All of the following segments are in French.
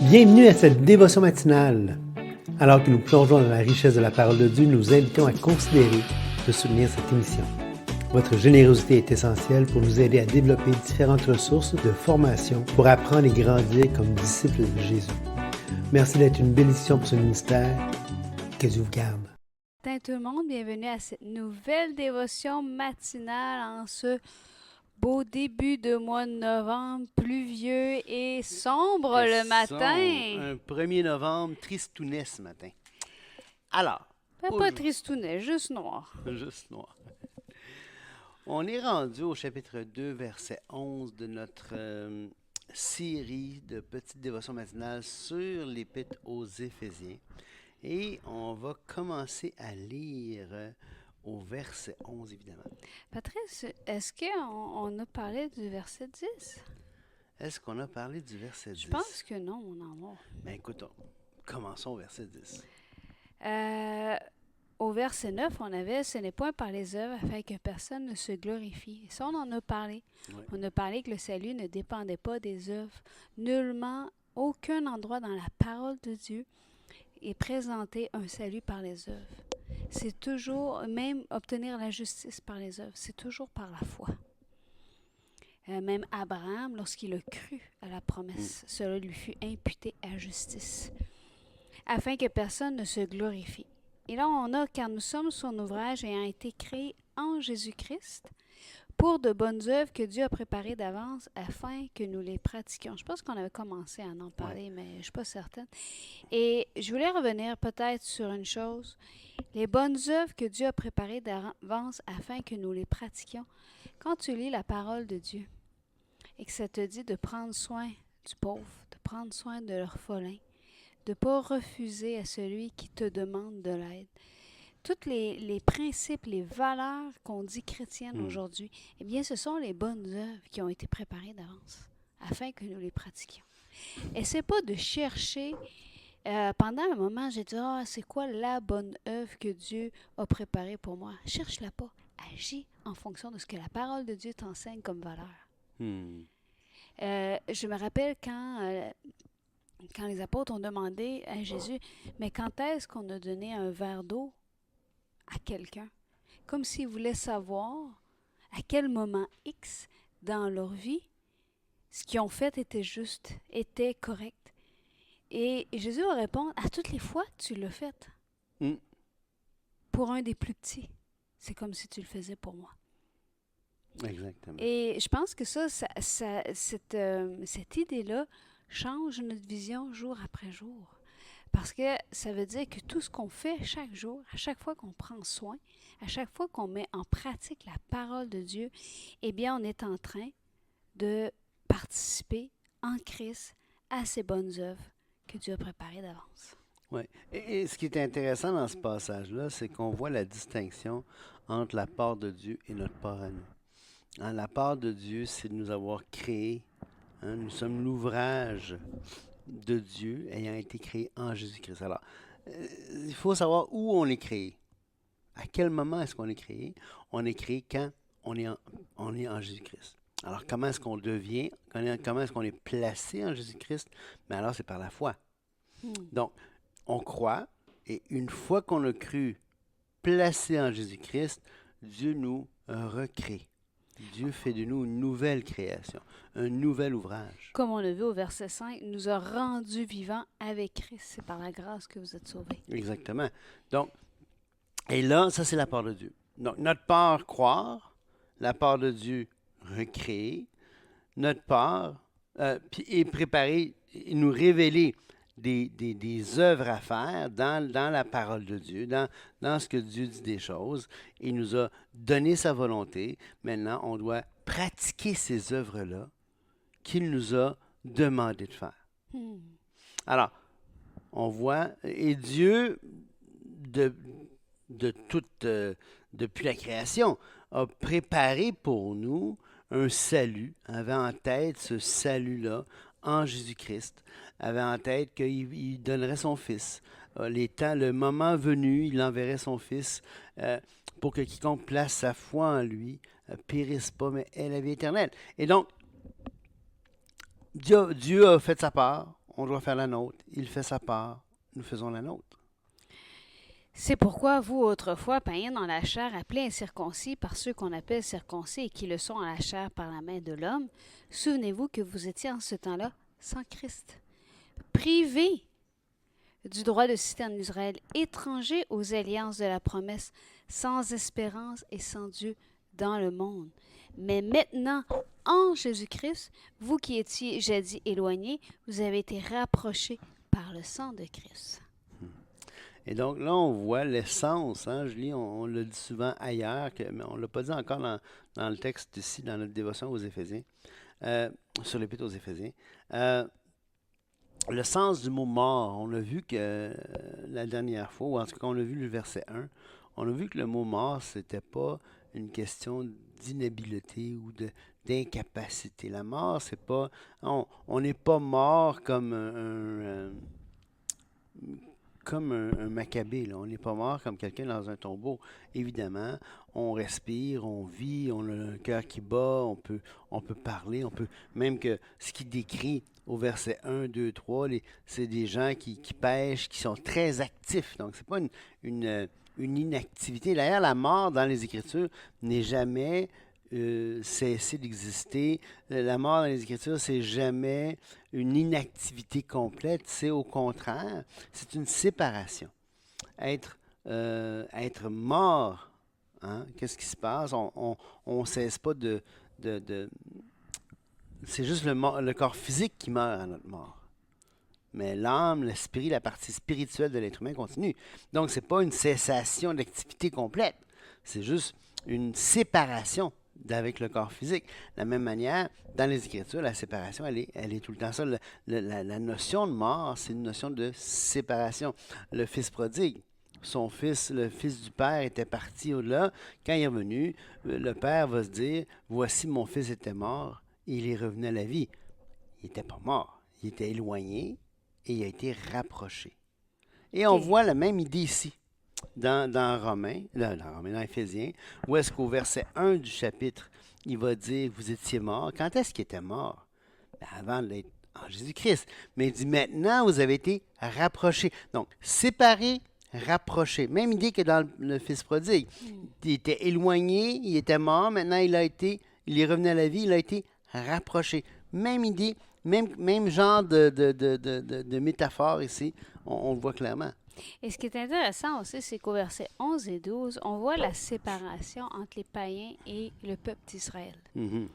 Bienvenue à cette dévotion matinale. Alors que nous plongeons dans la richesse de la parole de Dieu, nous vous invitons à considérer de soutenir cette émission. Votre générosité est essentielle pour nous aider à développer différentes ressources de formation pour apprendre et grandir comme disciples de Jésus. Merci d'être une bénédiction pour ce ministère. Que Dieu vous garde. Bonjour tout le monde, bienvenue à cette nouvelle dévotion matinale en ce beau début de mois de novembre, pluvieux et sombre le matin. Un 1er novembre, tristounet ce matin. Alors. Pas tristounet, juste noir. Juste noir. On est rendu au chapitre 2, verset 11 de notre série de petites dévotions matinales sur l'Épître aux Éphésiens. Et on va commencer à lire au verset 11, évidemment. Patrice, est-ce qu'on a parlé du verset 10? Est-ce qu'on a parlé du verset 10? Je pense que non, mon amour. Ben écoute, commençons au verset 10. Au verset 9, on avait « Ce n'est point par les œuvres afin que personne ne se glorifie ». Et ça, on en a parlé. Oui. On a parlé que le salut ne dépendait pas des œuvres. Nullement, aucun endroit dans la parole de Dieu est présenté un salut par les œuvres. C'est toujours, même obtenir la justice par les œuvres, c'est toujours par la foi. Même Abraham, lorsqu'il a cru à la promesse, cela lui fut imputé à justice, afin que personne ne se glorifie. Et là, on a « Car nous sommes son ouvrage ayant été créés en Jésus-Christ, pour de bonnes œuvres que Dieu a préparées d'avance afin que nous les pratiquions. » Je pense qu'on avait commencé à en parler, mais je ne suis pas certaine. Et je voulais revenir peut-être sur une chose. Les bonnes œuvres que Dieu a préparées d'avance afin que nous les pratiquions. Quand tu lis la parole de Dieu et que ça te dit de prendre soin du pauvre, de prendre soin de l'orphelin, de ne pas refuser à celui qui te demande de l'aide, tous les principes, les valeurs qu'on dit chrétiennes aujourd'hui, eh bien, ce sont les bonnes œuvres qui ont été préparées d'avance afin que nous les pratiquions. Essaie pas de chercher. Pendant un moment, j'ai dit « c'est quoi la bonne œuvre que Dieu a préparée pour moi? » Cherche-la pas. Agis en fonction de ce que la parole de Dieu t'enseigne comme valeur. Je me rappelle quand les apôtres ont demandé à Jésus « Mais quand est-ce qu'on a donné un verre d'eau à quelqu'un? » Comme s'ils voulaient savoir à quel moment X dans leur vie, ce qu'ils ont fait était juste, était correct. Et Jésus va répondre, à toutes les fois que tu l'as fait, pour un des plus petits, c'est comme si tu le faisais pour moi. Exactement. Et je pense que cette idée-là change notre vision jour après jour. Parce que ça veut dire que tout ce qu'on fait chaque jour, à chaque fois qu'on prend soin, à chaque fois qu'on met en pratique la parole de Dieu, eh bien, on est en train de participer en Christ à ces bonnes œuvres que Dieu a préparées d'avance. Oui. Et ce qui est intéressant dans ce passage-là, c'est qu'on voit la distinction entre la part de Dieu et notre part à nous. Hein, la part de Dieu, c'est de nous avoir créés. Hein, nous sommes l'ouvrage de Dieu ayant été créé en Jésus-Christ. Alors, il faut savoir où on est créé. À quel moment est-ce qu'on est créé? On est créé quand on est en Jésus-Christ. Alors, comment est-ce qu'on devient? Comment est-ce qu'on est placé en Jésus-Christ? Mais alors, c'est par la foi. Donc, on croit, et une fois qu'on a cru, placé en Jésus-Christ, Dieu nous recrée. Dieu fait de nous une nouvelle création, un nouvel ouvrage. Comme on l'a vu au verset 5, il nous a rendus vivants avec Christ. C'est par la grâce que vous êtes sauvés. Exactement. Donc, et là, ça c'est la part de Dieu. Donc, notre part, croire, la part de Dieu, recréer, notre part, et préparer, et nous révéler des œuvres à faire dans la parole de Dieu, dans ce que Dieu dit des choses. Il nous a donné sa volonté. Maintenant, on doit pratiquer ces œuvres-là qu'il nous a demandé de faire. Alors, on voit, et Dieu, depuis la création, a préparé pour nous un salut, avait en tête ce salut-là en Jésus-Christ, avait en tête qu'il donnerait son Fils. Le moment venu, il enverrait son Fils pour que quiconque place sa foi en lui périsse pas, mais ait la vie éternelle. Et donc, Dieu a fait sa part. on doit faire la nôtre. Il fait sa part, nous faisons la nôtre. C'est pourquoi vous, autrefois, païens dans la chair, appelés incirconcis par ceux qu'on appelle circoncis et qui le sont en la chair par la main de l'homme, souvenez-vous que vous étiez en ce temps-là sans Christ, privés du droit de citer en Israël, étrangers aux alliances de la promesse, sans espérance et sans Dieu dans le monde. Mais maintenant, en Jésus-Christ, vous qui étiez jadis éloignés, vous avez été rapprochés par le sang de Christ. Et donc là, on voit l'essence, hein, Julie, on le dit souvent ailleurs, mais on ne l'a pas dit encore dans le texte ici, dans notre dévotion aux Éphésiens, sur l'Épître aux Éphésiens. Le sens du mot mort, on a vu que la dernière fois, ou en tout cas, on a vu le verset 1, on a vu que le mot mort, c'était pas une question d'inhabileté ou d'incapacité. La mort, c'est pas. On n'est pas mort comme un Maccabée, là. On n'est pas mort comme quelqu'un dans un tombeau. Évidemment, on respire, on vit, on a un cœur qui bat, on peut parler, même que ce qui décrit au verset 1, 2, 3, c'est des gens qui pêchent, qui sont très actifs. Donc, ce n'est pas une inactivité. D'ailleurs, la mort dans les Écritures n'est jamais cessé d'exister. La mort dans les Écritures, c'est jamais une inactivité complète. C'est au contraire, c'est une séparation. Être mort, hein, qu'est-ce qui se passe? On ne cesse pas de c'est juste le corps physique qui meurt à notre mort. Mais l'âme, l'esprit, la partie spirituelle de l'être humain continue. Donc, ce n'est pas une cessation d'activité complète. C'est juste une séparation avec le corps physique. De la même manière, dans les Écritures, la séparation, elle est tout le temps ça. La notion de mort, c'est une notion de séparation. Le fils prodigue, son fils, le fils du père, était parti au-delà. Quand il est revenu, le père va se dire, « Voici, mon fils était mort, et il est revenu à la vie. » Il n'était pas mort. Il était éloigné et il a été rapproché. Et on voit la même idée ici. Dans Éphésiens, où est-ce qu'au verset 1 du chapitre, il va dire, vous étiez mort. Quand est-ce qu'il était mort? Ben, avant d'être en Jésus-Christ. Mais il dit, maintenant, vous avez été rapprochés. Donc, séparés, rapprochés. Même idée que dans le fils prodigue. Il était éloigné, il était mort, maintenant il est revenu à la vie, il a été rapproché. Même idée, même genre de métaphore ici, on le voit clairement. Et ce qui est intéressant aussi, c'est qu'au verset 11 et 12, on voit la séparation entre les païens et le peuple d'Israël. Mm-hmm.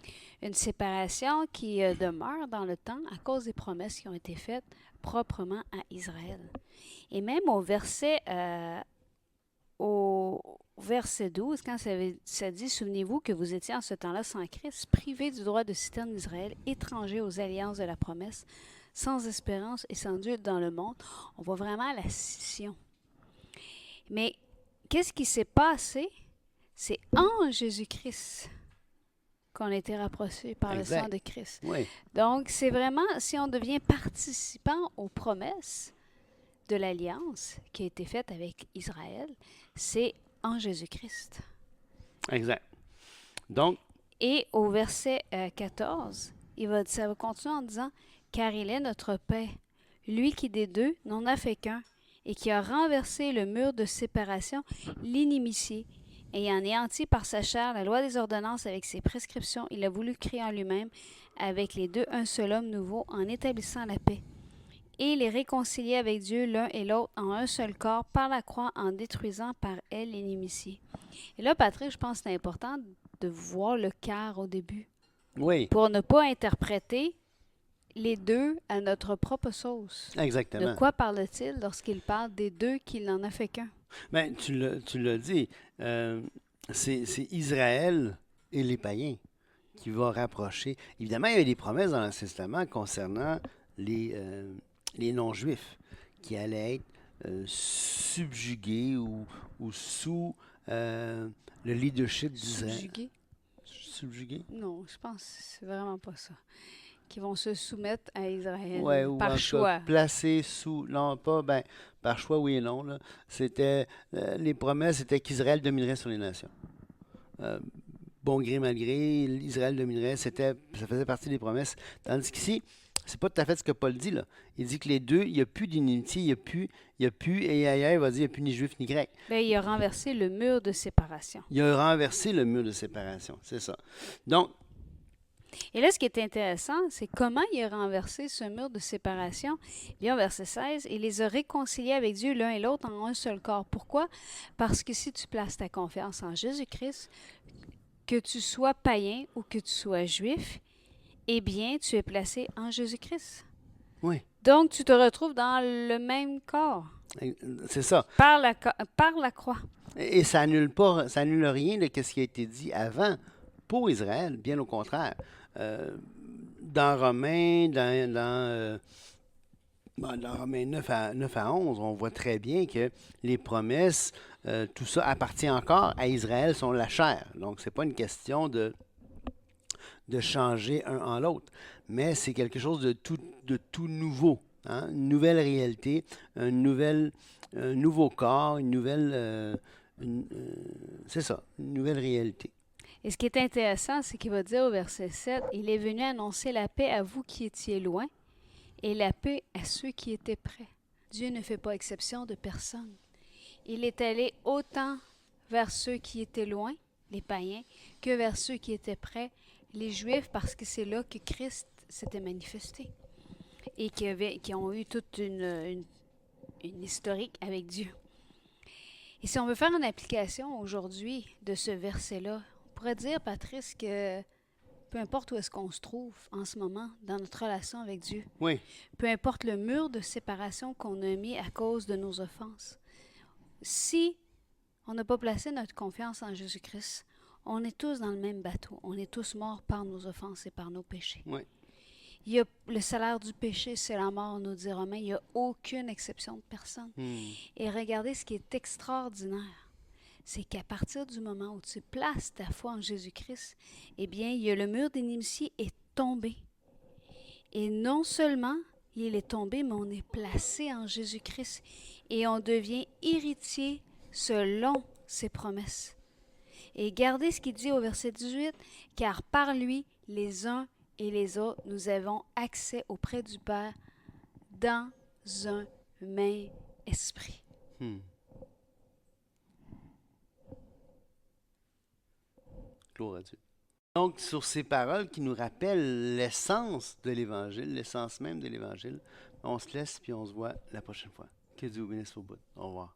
Une séparation qui demeure dans le temps à cause des promesses qui ont été faites proprement à Israël. Et même au verset 12, quand ça dit « Souvenez-vous que vous étiez en ce temps-là sans Christ, privés du droit de citer en Israël, étrangers aux alliances de la promesse, sans espérance et sans Dieu dans le monde », on voit vraiment la scission. Mais qu'est-ce qui s'est passé? C'est en Jésus-Christ qu'on a été rapprochés par le sang de Christ. Oui. Donc, c'est vraiment, si on devient participant aux promesses de l'alliance qui a été faite avec Israël, c'est en Jésus-Christ. Exact. Donc, et au verset 14, ça va continuer en disant « Car il est notre paix, lui qui des deux n'en a fait qu'un, et qui a renversé le mur de séparation, l'inimitié, ayant anéanti par sa chair la loi des ordonnances avec ses prescriptions, il a voulu créer en lui-même avec les deux un seul homme nouveau en établissant la paix. Et les réconcilier avec Dieu l'un et l'autre en un seul corps par la croix en détruisant par elle l'inimitié. » Et là, Patrick, je pense que c'est important de voir le car au début. Oui. Pour ne pas interpréter les deux à notre propre sauce. Exactement. De quoi parle-t-il lorsqu'il parle des deux qu'il n'en a fait qu'un? Bien, tu l'as dit, c'est Israël et les païens qui vont rapprocher. Évidemment, il y a des promesses dans l'Ancien Testament concernant les non-juifs qui allaient être subjugués ou sous le leadership d'Israël. Subjugués? Non, je pense que c'est vraiment pas ça. Qui vont se soumettre à Israël par choix. Placés sous, non pas, par choix oui et non. Là. C'était, les promesses c'était qu'Israël dominerait sur les nations. Bon gré, mal gré, Israël dominerait, ça faisait partie des promesses. Tandis qu'ici, C'est pas tout à fait ce que Paul dit, là. Il dit que les deux, il n'y a plus d'inimitié, il y a plus, et ailleurs, il va dire, il n'y a plus ni juif ni grec. Bien, il a renversé le mur de séparation. Il a renversé le mur de séparation, c'est ça. Donc, Et là, ce qui est intéressant, c'est comment il a renversé ce mur de séparation. Bien, au verset 16, il les a réconciliés avec Dieu l'un et l'autre en un seul corps. Pourquoi? Parce que si tu places ta confiance en Jésus-Christ, que tu sois païen ou que tu sois juif, eh bien, tu es placé en Jésus-Christ. oui, Donc, tu te retrouves dans le même corps, c'est ça. par la croix. Et ça annule rien de ce qui a été dit avant pour Israël, bien au contraire. Dans Romains, dans Romains 9 à 11, on voit très bien que les promesses, tout ça appartient encore à Israël, sont la chair. Donc, ce n'est pas une question de changer un en l'autre, mais c'est quelque chose de tout nouveau, hein? Une nouvelle réalité, un nouveau corps, c'est ça, une nouvelle réalité. Et ce qui est intéressant, c'est qu'il va dire au verset 7, « Il est venu annoncer la paix à vous qui étiez loin et la paix à ceux qui étaient près. » Dieu ne fait pas exception de personne. Il est allé autant vers ceux qui étaient loin, les païens, que vers ceux qui étaient près, les Juifs, parce que c'est là que Christ s'était manifesté et qui ont eu toute une historique avec Dieu. Et si on veut faire une application aujourd'hui de ce verset-là, on pourrait dire, Patrice, que peu importe où est-ce qu'on se trouve en ce moment dans notre relation avec Dieu, Oui, peu importe le mur de séparation qu'on a mis à cause de nos offenses, si on n'a pas placé notre confiance en Jésus-Christ, on est tous dans le même bateau. On est tous morts par nos offenses et par nos péchés. oui. Il y a le salaire du péché, c'est la mort, nous dit Romains. Il n'y a aucune exception de personne. Et regardez ce qui est extraordinaire, c'est qu'à partir du moment où tu places ta foi en Jésus-Christ, eh bien, il y a le mur d'inimitié est tombé. Et non seulement il est tombé, mais on est placé en Jésus-Christ et on devient héritier selon ses promesses. Et regardez ce qu'il dit au verset 18, « Car par lui, les uns et les autres, nous avons accès auprès du Père dans un même esprit. » Gloire à Dieu. Donc, sur ces paroles qui nous rappellent l'essence de l'Évangile, l'essence même de l'Évangile, on se laisse puis on se voit la prochaine fois. Que Dieu vous bénisse au bout. Au revoir.